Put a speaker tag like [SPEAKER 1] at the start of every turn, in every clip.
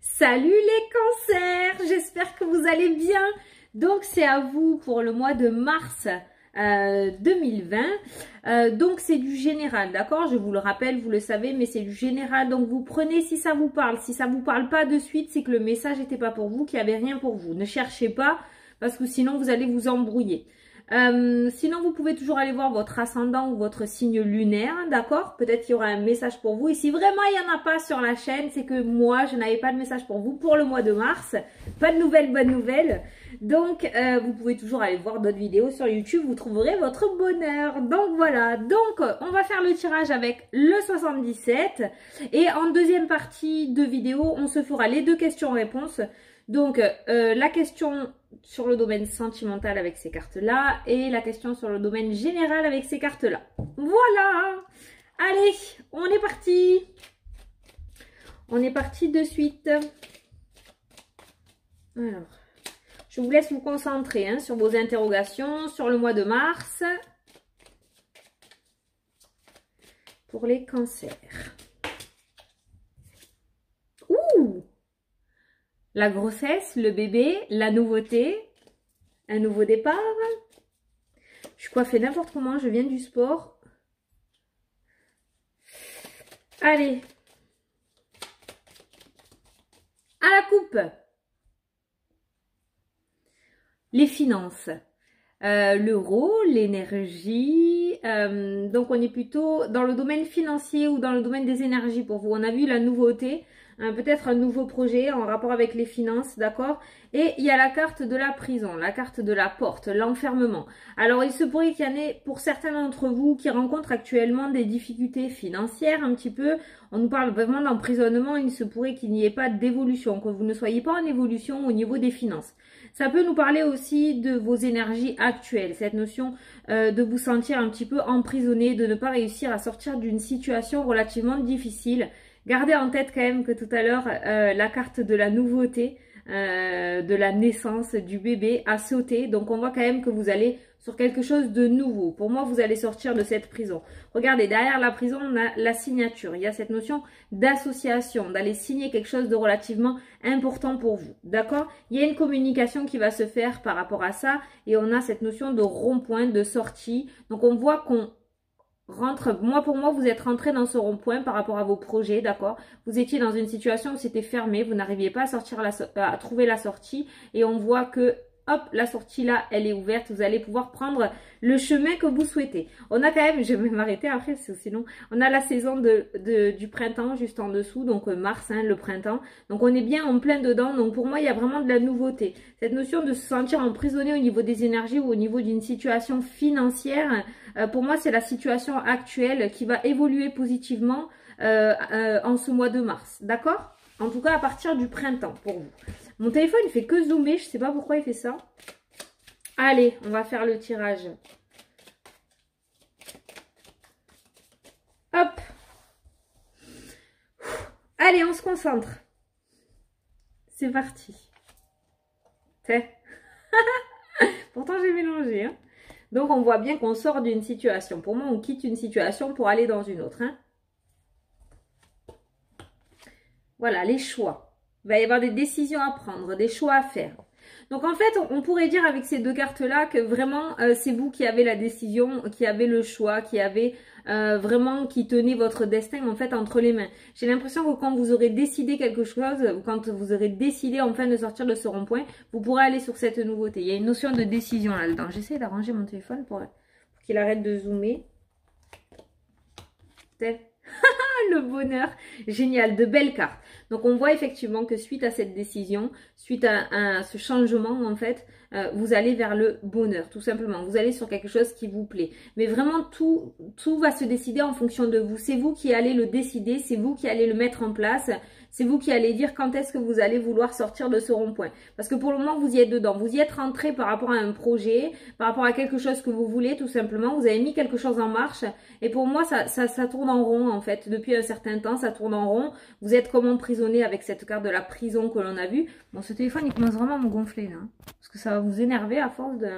[SPEAKER 1] Salut les cancers, j'espère que vous allez bien. Donc c'est à vous pour le mois de mars 2020. Donc c'est du général, d'accord? Je vous le rappelle, vous le savez, mais c'est du général. Donc vous prenez si ça vous parle. Si ça vous parle pas de suite, c'est que le message n'était pas pour vous, qu'il n'y avait rien pour vous. Ne cherchez pas parce que sinon vous allez vous embrouiller. Sinon, vous pouvez toujours aller voir votre ascendant ou votre signe lunaire, d'accord? Peut-être qu'il y aura un message pour vous. Et si vraiment il n'y en a pas sur la chaîne, c'est que moi, je n'avais pas de message pour vous pour le mois de mars. Pas de nouvelles, bonnes nouvelles. Donc, vous pouvez toujours aller voir d'autres vidéos sur YouTube. Vous trouverez votre bonheur. Donc, voilà. Donc, on va faire le tirage avec le 77. Et en deuxième partie de vidéo, on se fera les deux questions-réponses. Donc, la question sur le domaine sentimental avec ces cartes-là et la question sur le domaine général avec ces cartes-là. Voilà! Allez, on est parti! On est parti de suite. Alors, je vous laisse vous concentrer sur vos interrogations sur le mois de mars pour les cancers. Ouh! La grossesse, le bébé, la nouveauté, un nouveau départ. Je suis coiffée n'importe comment, je viens du sport. Allez. À la coupe. Les finances. L'euro, l'énergie. Donc on est plutôt dans le domaine financier ou dans le domaine des énergies pour vous. On a vu la nouveauté. Peut-être un nouveau projet en rapport avec les finances, d'accord? Et il y a la carte de la prison, la carte de la porte, l'enfermement. Alors, il se pourrait qu'il y en ait pour certains d'entre vous qui rencontrent actuellement des difficultés financières un petit peu. On nous parle vraiment d'emprisonnement, il se pourrait qu'il n'y ait pas d'évolution, que vous ne soyez pas en évolution au niveau des finances. Ça peut nous parler aussi de vos énergies actuelles, cette notion de vous sentir un petit peu emprisonné, de ne pas réussir à sortir d'une situation relativement difficile. Gardez en tête quand même que tout à l'heure, la carte de la nouveauté, de la naissance du bébé a sauté. Donc, on voit quand même que vous allez sur quelque chose de nouveau. Pour moi, vous allez sortir de cette prison. Regardez, derrière la prison, on a la signature. Il y a cette notion d'association, d'aller signer quelque chose de relativement important pour vous. D'accord? Il y a une communication qui va se faire par rapport à ça. Et on a cette notion de rond-point, de sortie. Donc, on voit qu'on pour moi, vous êtes rentré dans ce rond-point par rapport à vos projets, d'accord? Vous étiez dans une situation où c'était fermé, vous n'arriviez pas à sortir à trouver la sortie et on voit que hop, la sortie là, elle est ouverte. Vous allez pouvoir prendre le chemin que vous souhaitez. On a quand même, je vais m'arrêter après, sinon, on a la saison du printemps juste en dessous, donc mars, le printemps. Donc on est bien en plein dedans. Donc pour moi, il y a vraiment de la nouveauté. Cette notion de se sentir emprisonné au niveau des énergies ou au niveau d'une situation financière, pour moi, c'est la situation actuelle qui va évoluer positivement en ce mois de mars. D'accord? En tout cas, à partir du printemps pour vous. Mon téléphone, il fait que zoomer. Je ne sais pas pourquoi il fait ça. Allez, on va faire le tirage. Hop. Allez, on se concentre. C'est parti. Pourtant, j'ai mélangé. Donc, on voit bien qu'on sort d'une situation. Pour moi, on quitte une situation pour aller dans une autre. Voilà, les choix. Il va y avoir des décisions à prendre, des choix à faire. Donc en fait, on pourrait dire avec ces deux cartes-là que vraiment, c'est vous qui avez la décision, qui avez le choix, qui avez vraiment, qui tenez votre destin en fait entre les mains. J'ai l'impression que quand vous aurez décidé quelque chose, quand vous aurez décidé enfin de sortir de ce rond-point, vous pourrez aller sur cette nouveauté. Il y a une notion de décision là-dedans. J'essaie d'arranger mon téléphone pour qu'il arrête de zoomer. Le bonheur, génial, de belles cartes. Donc on voit effectivement que suite à cette décision, suite à ce changement en fait, vous allez vers le bonheur tout simplement. Vous allez sur quelque chose qui vous plaît. Mais vraiment tout va se décider en fonction de vous. C'est vous qui allez le décider, c'est vous qui allez le mettre en place. C'est vous qui allez dire quand est-ce que vous allez vouloir sortir de ce rond-point. Parce que pour le moment, vous y êtes dedans. Vous y êtes rentré par rapport à un projet, par rapport à quelque chose que vous voulez tout simplement. Vous avez mis quelque chose en marche. Et pour moi, ça tourne en rond en fait. Depuis un certain temps, ça tourne en rond. Vous êtes comme emprisonné avec cette carte de la prison que l'on a vue. Bon, ce téléphone, il commence vraiment à me gonfler là. Parce que ça va vous énerver à force de...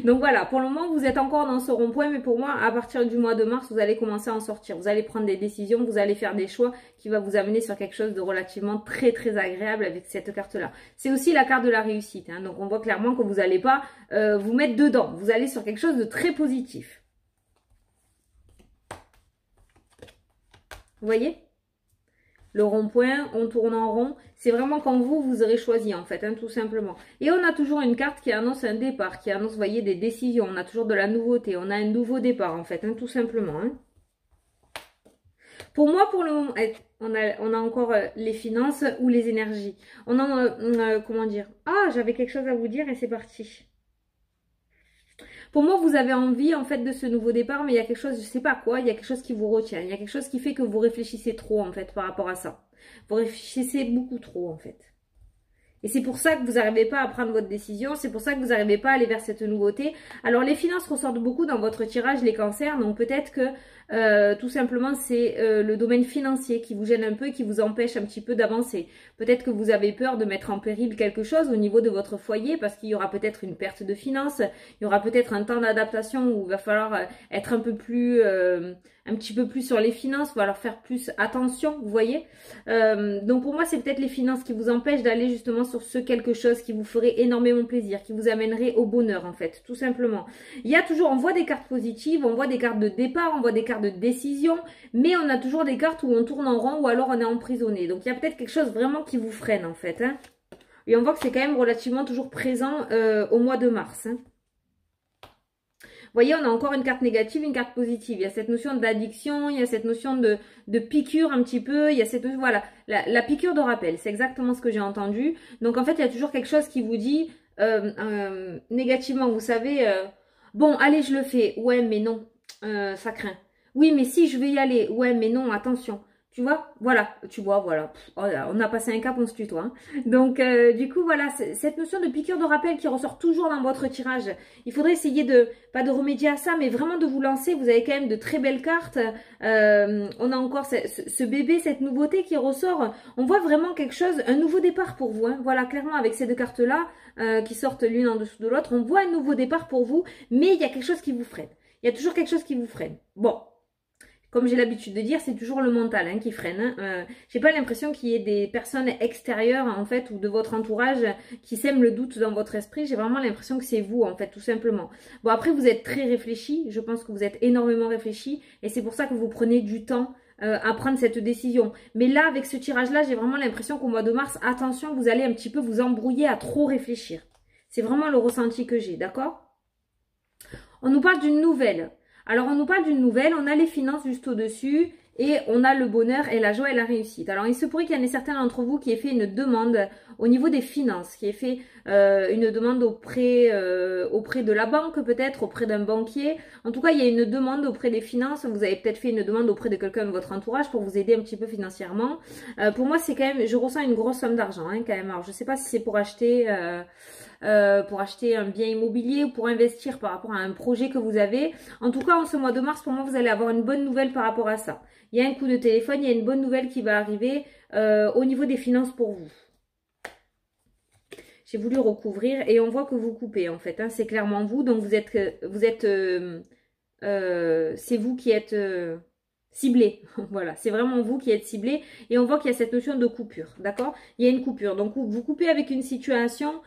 [SPEAKER 1] Donc voilà, pour le moment, vous êtes encore dans ce rond-point, mais pour moi, à partir du mois de mars, vous allez commencer à en sortir. Vous allez prendre des décisions, vous allez faire des choix qui va vous amener sur quelque chose de relativement très très agréable avec cette carte-là. C'est aussi la carte de la réussite, hein, donc on voit clairement que vous n'allez pas vous mettre dedans. Vous allez sur quelque chose de très positif. Vous voyez ? Le rond-point, on tourne en rond. C'est vraiment quand vous aurez choisi en fait, hein, tout simplement. Et on a toujours une carte qui annonce un départ, qui annonce, vous voyez, des décisions. On a toujours de la nouveauté. On a un nouveau départ en fait, hein, tout simplement. Hein. Pour moi, pour le moment, on a encore les finances ou les énergies. On a, comment dire? Ah, j'avais quelque chose à vous dire et c'est parti. Pour moi, vous avez envie en fait de ce nouveau départ, mais il y a quelque chose, je sais pas quoi, il y a quelque chose qui vous retient. Il y a quelque chose qui fait que vous réfléchissez trop en fait par rapport à ça. Vous réfléchissez beaucoup trop en fait. Et c'est pour ça que vous n'arrivez pas à prendre votre décision, c'est pour ça que vous n'arrivez pas à aller vers cette nouveauté. Alors les finances ressortent beaucoup dans votre tirage, les cancers, donc peut-être que tout simplement c'est le domaine financier qui vous gêne un peu et qui vous empêche un petit peu d'avancer. Peut-être que vous avez peur de mettre en péril quelque chose au niveau de votre foyer parce qu'il y aura peut-être une perte de finances, il y aura peut-être un temps d'adaptation où il va falloir être un petit peu plus sur les finances, il va falloir faire plus attention, vous voyez. Donc pour moi c'est peut-être les finances qui vous empêchent d'aller justement sur ce quelque chose qui vous ferait énormément plaisir, qui vous amènerait au bonheur en fait, tout simplement. Il y a toujours, on voit des cartes positives, on voit des cartes de départ, on voit des cartes de décision, mais on a toujours des cartes où on tourne en rond ou alors on est emprisonné. Donc il y a peut-être quelque chose vraiment qui vous freine en fait. Hein. Et on voit que c'est quand même relativement toujours présent au mois de mars. Hein. Vous voyez, on a encore une carte négative, une carte positive. Il y a cette notion d'addiction, il y a cette notion de piqûre un petit peu. Il y a cette, voilà, la piqûre de rappel. C'est exactement ce que j'ai entendu. Donc, en fait, il y a toujours quelque chose qui vous dit négativement. Vous savez, bon, allez, je le fais. Ouais, mais non, ça craint. Oui, mais si, je vais y aller. Ouais, mais non, attention. Tu vois, voilà, tu vois, voilà. Pff, oh là, on a passé un cap, on se tutoie. Hein. Donc, du coup, voilà, cette notion de piqûre de rappel qui ressort toujours dans votre tirage. Il faudrait essayer de, pas de remédier à ça, mais vraiment de vous lancer. Vous avez quand même de très belles cartes. On a encore ce bébé, cette nouveauté qui ressort. On voit vraiment quelque chose, un nouveau départ pour vous. Hein. Voilà, clairement, avec ces deux cartes-là qui sortent l'une en dessous de l'autre, on voit un nouveau départ pour vous, mais il y a quelque chose qui vous freine. Il y a toujours quelque chose qui vous freine. Bon. Comme j'ai l'habitude de dire, c'est toujours le mental hein, qui freine. Hein. J'ai pas l'impression qu'il y ait des personnes extérieures en fait ou de votre entourage qui sèment le doute dans votre esprit. J'ai vraiment l'impression que c'est vous en fait, tout simplement. Bon après vous êtes très réfléchi. Je pense que vous êtes énormément réfléchi et c'est pour ça que vous prenez du temps à prendre cette décision. Mais là avec ce tirage-là, j'ai vraiment l'impression qu'au mois de mars, attention, vous allez un petit peu vous embrouiller à trop réfléchir. C'est vraiment le ressenti que j'ai, d'accord ? On nous parle d'une nouvelle. Alors, on nous parle d'une nouvelle, on a les finances juste au-dessus et on a le bonheur et la joie et la réussite. Alors, il se pourrait qu'il y en ait certains d'entre vous qui aient fait une demande au niveau des finances, qui aient fait une demande auprès de la banque peut-être, auprès d'un banquier. En tout cas, il y a une demande auprès des finances. Vous avez peut-être fait une demande auprès de quelqu'un de votre entourage pour vous aider un petit peu financièrement. Pour moi, c'est quand même, je ressens une grosse somme d'argent hein, quand même. Alors, je ne sais pas si c'est pour acheter un bien immobilier ou pour investir par rapport à un projet que vous avez. En tout cas, en ce mois de mars, pour moi, vous allez avoir une bonne nouvelle par rapport à ça. Il y a un coup de téléphone, il y a une bonne nouvelle qui va arriver au niveau des finances pour vous. J'ai voulu recouvrir et on voit que vous coupez en fait. Hein, c'est clairement vous, donc c'est vous qui êtes ciblé. Voilà, c'est vraiment vous qui êtes ciblé et on voit qu'il y a cette notion de coupure, d'accord? Il y a une coupure, donc vous coupez avec une situation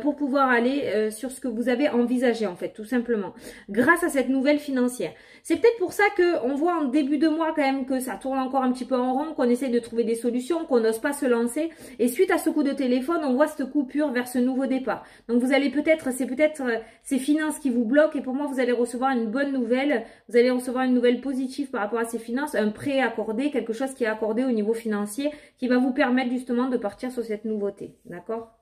[SPEAKER 1] pour pouvoir aller sur ce que vous avez envisagé en fait, tout simplement, grâce à cette nouvelle financière. C'est peut-être pour ça qu'on voit en début de mois quand même que ça tourne encore un petit peu en rond, qu'on essaie de trouver des solutions, qu'on n'ose pas se lancer et suite à ce coup de téléphone, on voit cette coupure vers ce nouveau départ. Donc vous allez c'est peut-être ces finances qui vous bloquent et pour moi vous allez recevoir une bonne nouvelle, vous allez recevoir une nouvelle positive par rapport à ces finances, un prêt accordé, quelque chose qui est accordé au niveau financier qui va vous permettre justement de partir sur cette nouveauté, d'accord?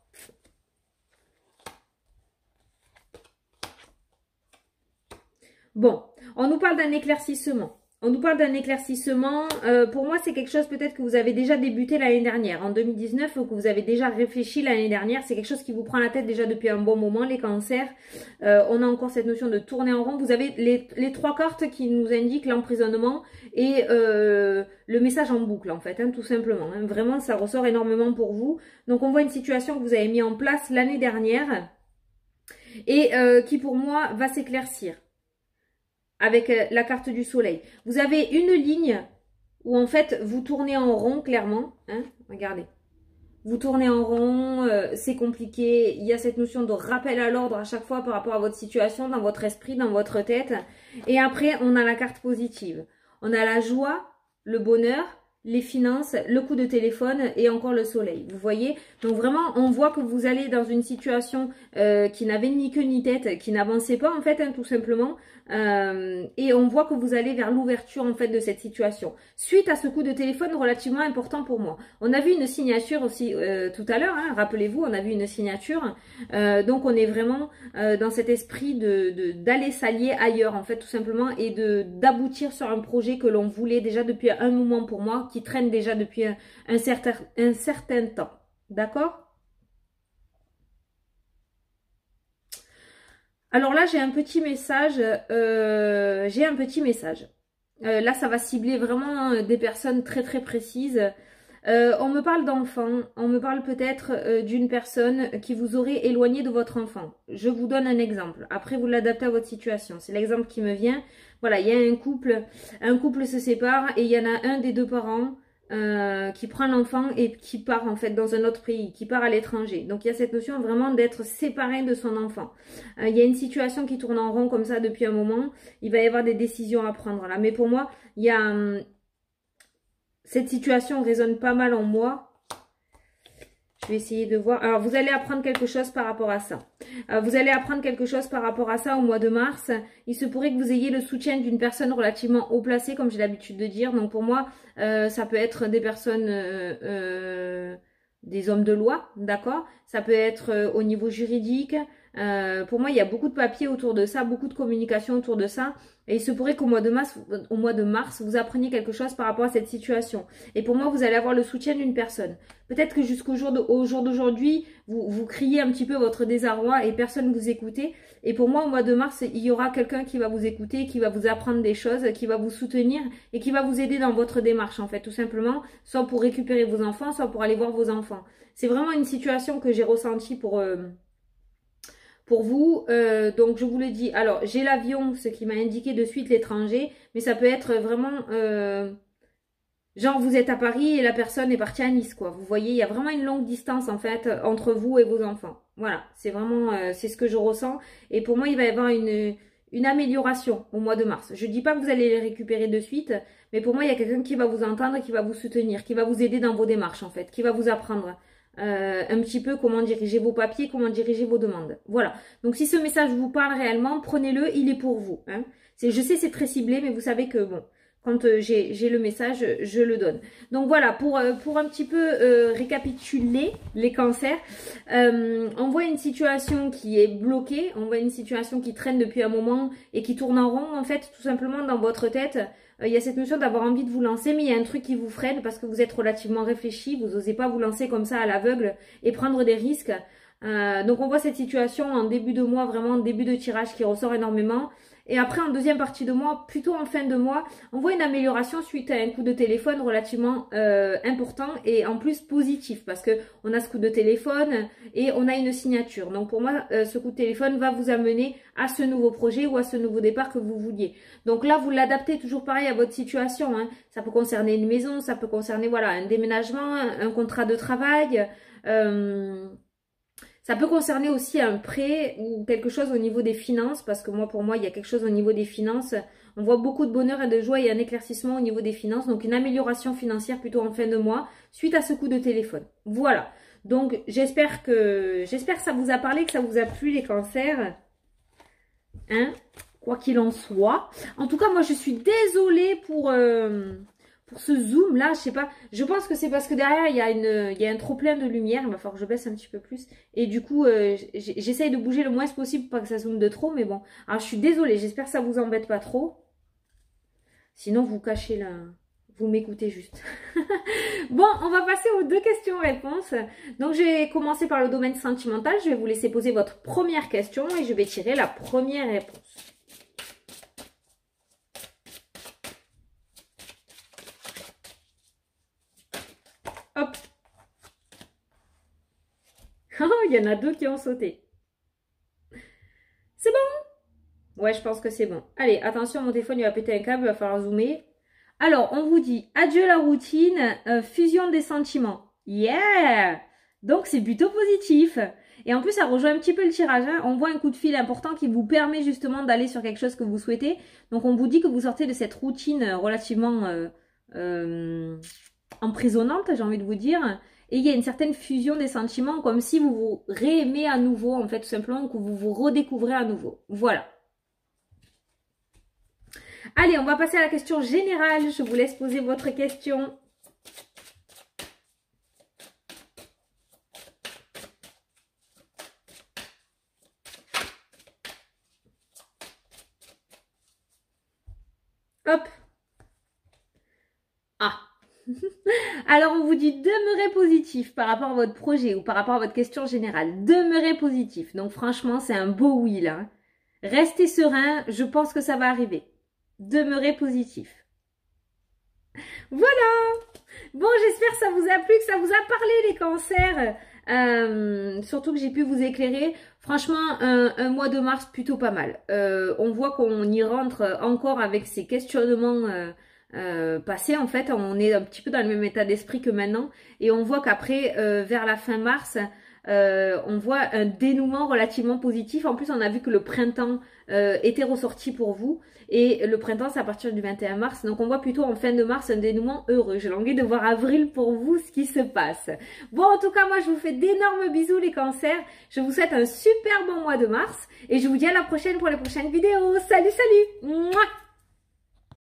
[SPEAKER 1] Bon, on nous parle d'un éclaircissement. On nous parle d'un éclaircissement. Pour moi, c'est quelque chose peut-être que vous avez déjà débuté l'année dernière, en 2019, ou que vous avez déjà réfléchi l'année dernière. C'est quelque chose qui vous prend la tête déjà depuis un bon moment, les cancers. On a encore cette notion de tourner en rond. Vous avez les trois cartes qui nous indiquent l'emprisonnement et le message en boucle, en fait, hein, tout simplement. Hein. Vraiment, ça ressort énormément pour vous. Donc, on voit une situation que vous avez mis en place l'année dernière. et qui pour moi va s'éclaircir avec la carte du soleil. Vous avez une ligne où en fait vous tournez en rond clairement, hein, regardez. Vous tournez en rond, c'est compliqué, il y a cette notion de rappel à l'ordre à chaque fois par rapport à votre situation, dans votre esprit, dans votre tête. Et après, on a la carte positive. On a la joie, le bonheur, les finances, le coup de téléphone et encore le soleil. Vous voyez? Donc vraiment, on voit que vous allez dans une situation qui n'avait ni queue ni tête, qui n'avançait pas en fait, hein, tout simplement. Et on voit que vous allez vers l'ouverture en fait de cette situation. Suite à ce coup de téléphone relativement important pour moi. On a vu une signature aussi tout à l'heure, hein, rappelez-vous, on a vu une signature. Donc on est vraiment dans cet esprit d'aller s'allier ailleurs en fait tout simplement et d'aboutir sur un projet que l'on voulait déjà depuis un moment pour moi, qui traîne déjà depuis un certain temps. D'accord? Alors là, j'ai un petit message. Là, ça va cibler vraiment des personnes très très précises. On me parle d'enfants, on me parle peut-être d'une personne qui vous aurait éloigné de votre enfant. Je vous donne un exemple. Après, vous l'adaptez à votre situation. C'est l'exemple qui me vient. Voilà, il y a un couple se sépare et il y en a un des deux parents qui prend l'enfant et qui part en fait dans un autre pays, qui part à l'étranger. Donc il y a cette notion vraiment d'être séparé de son enfant. Il y a une situation qui tourne en rond comme ça depuis un moment. Il va y avoir des décisions à prendre là. Mais pour moi, il y a cette situation résonne pas mal en moi. Je vais essayer de voir. Alors, vous allez apprendre quelque chose par rapport à ça. Vous allez apprendre quelque chose par rapport à ça au mois de mars. Il se pourrait que vous ayez le soutien d'une personne relativement haut placée, comme j'ai l'habitude de dire. Donc, pour moi, ça peut être des personnes, des hommes de loi, d'accord? Ça peut être au niveau juridique. Pour moi, il y a beaucoup de papiers autour de ça, beaucoup de communication autour de ça. Et il se pourrait qu'au mois de mars, vous appreniez quelque chose par rapport à cette situation. Et pour moi, vous allez avoir le soutien d'une personne. Peut-être que jusqu'au jour d'aujourd'hui, vous criez un petit peu votre désarroi et personne ne vous écoutait. Et pour moi, au mois de mars, il y aura quelqu'un qui va vous écouter, qui va vous apprendre des choses, qui va vous soutenir et qui va vous aider dans votre démarche, en fait, tout simplement. Soit pour récupérer vos enfants, soit pour aller voir vos enfants. C'est vraiment une situation que j'ai ressentie pour vous. Donc je vous le dis, alors j'ai l'avion, ce qui m'a indiqué de suite l'étranger, mais ça peut être vraiment genre vous êtes à Paris et la personne est partie à Nice, quoi. Vous voyez, il y a vraiment une longue distance en fait entre vous et vos enfants. Voilà, c'est vraiment c'est ce que je ressens. Et pour moi, il va y avoir une amélioration au mois de mars. Je dis pas que vous allez les récupérer de suite, mais pour moi, il y a quelqu'un qui va vous entendre, qui va vous soutenir, qui va vous aider dans vos démarches en fait, qui va vous apprendre un petit peu comment diriger vos papiers, comment diriger vos demandes. Voilà. Donc si ce message vous parle réellement, prenez-le, il est pour vous. Hein. Je sais c'est très ciblé, mais vous savez que bon, quand j'ai le message, je le donne. Donc voilà, pour un petit peu récapituler les cancers, on voit une situation qui est bloquée, on voit une situation qui traîne depuis un moment et qui tourne en rond en fait, tout simplement dans votre tête. Il y a cette notion d'avoir envie de vous lancer, mais il y a un truc qui vous freine parce que vous êtes relativement réfléchi, vous n'osez pas vous lancer comme ça à l'aveugle et prendre des risques. Donc on voit cette situation en début de mois, vraiment début de tirage qui ressort énormément. Et après, en deuxième partie de mois, plutôt en fin de mois, on voit une amélioration suite à un coup de téléphone relativement important et en plus positif parce que on a ce coup de téléphone et on a une signature. Donc pour moi, ce coup de téléphone va vous amener à ce nouveau projet ou à ce nouveau départ que vous vouliez. Donc là, vous l'adaptez toujours pareil à votre situation. Hein. Ça peut concerner une maison, ça peut concerner voilà un déménagement, un contrat de travail. Ça peut concerner aussi un prêt ou quelque chose au niveau des finances, parce que moi, pour moi, il y a quelque chose au niveau des finances. On voit beaucoup de bonheur et de joie et un éclaircissement au niveau des finances, donc une amélioration financière plutôt en fin de mois, suite à ce coup de téléphone. Voilà. Donc, j'espère que ça vous a parlé, que ça vous a plu les cancers. Hein? Quoi qu'il en soit. En tout cas, moi, je suis désolée pour ce zoom là, je sais pas, je pense que c'est parce que derrière il y a un trop plein de lumière, il va falloir que je baisse un petit peu plus et du coup j'essaye de bouger le moins possible pour pas que ça zoome de trop, mais bon, alors je suis désolée, j'espère que ça vous embête pas trop, sinon vous cachez là, vous m'écoutez juste. Bon, on va passer aux deux questions-réponses. Donc je vais commencer par le domaine sentimental, je vais vous laisser poser votre première question et je vais tirer la première réponse. Hop. Oh, il y en a deux qui ont sauté. Ouais, je pense que c'est bon. Allez, attention, mon téléphone, il va péter un câble, il va falloir zoomer. Alors, on vous dit, adieu la routine, fusion des sentiments. Yeah! Donc, c'est plutôt positif. Et en plus, ça rejoint un petit peu le tirage. Hein. On voit un coup de fil important qui vous permet justement d'aller sur quelque chose que vous souhaitez. Donc, on vous dit que vous sortez de cette routine relativement emprisonnante, j'ai envie de vous dire. Et il y a une certaine fusion des sentiments, comme si vous vous réaimez à nouveau, en fait, tout simplement, que vous vous redécouvrez à nouveau. Voilà. Allez, on va passer à la question générale. Je vous laisse poser votre question. Hop. Ah. Alors, on vous dit demeurez positif par rapport à votre projet ou par rapport à votre question générale. Demeurez positif. Donc, franchement, c'est un beau oui, là. Restez serein. Je pense que ça va arriver. Demeurez positif. Voilà. Bon, j'espère que ça vous a plu, que ça vous a parlé, les cancers. Surtout que j'ai pu vous éclairer. Franchement, un mois de mars plutôt pas mal. On voit qu'on y rentre encore avec ces questionnements passés. En fait, on est un petit peu dans le même état d'esprit que maintenant. Et on voit qu'après, vers la fin mars, on voit un dénouement relativement positif. En plus, on a vu que le printemps était ressorti pour vous. Et le printemps, c'est à partir du 21 mars. Donc, on voit plutôt en fin de mars un dénouement heureux. J'ai envie de voir avril pour vous, ce qui se passe. Bon, en tout cas, moi, je vous fais d'énormes bisous, les cancers. Je vous souhaite un super bon mois de mars. Et je vous dis à la prochaine pour les prochaines vidéos. Salut, salut! Mouah.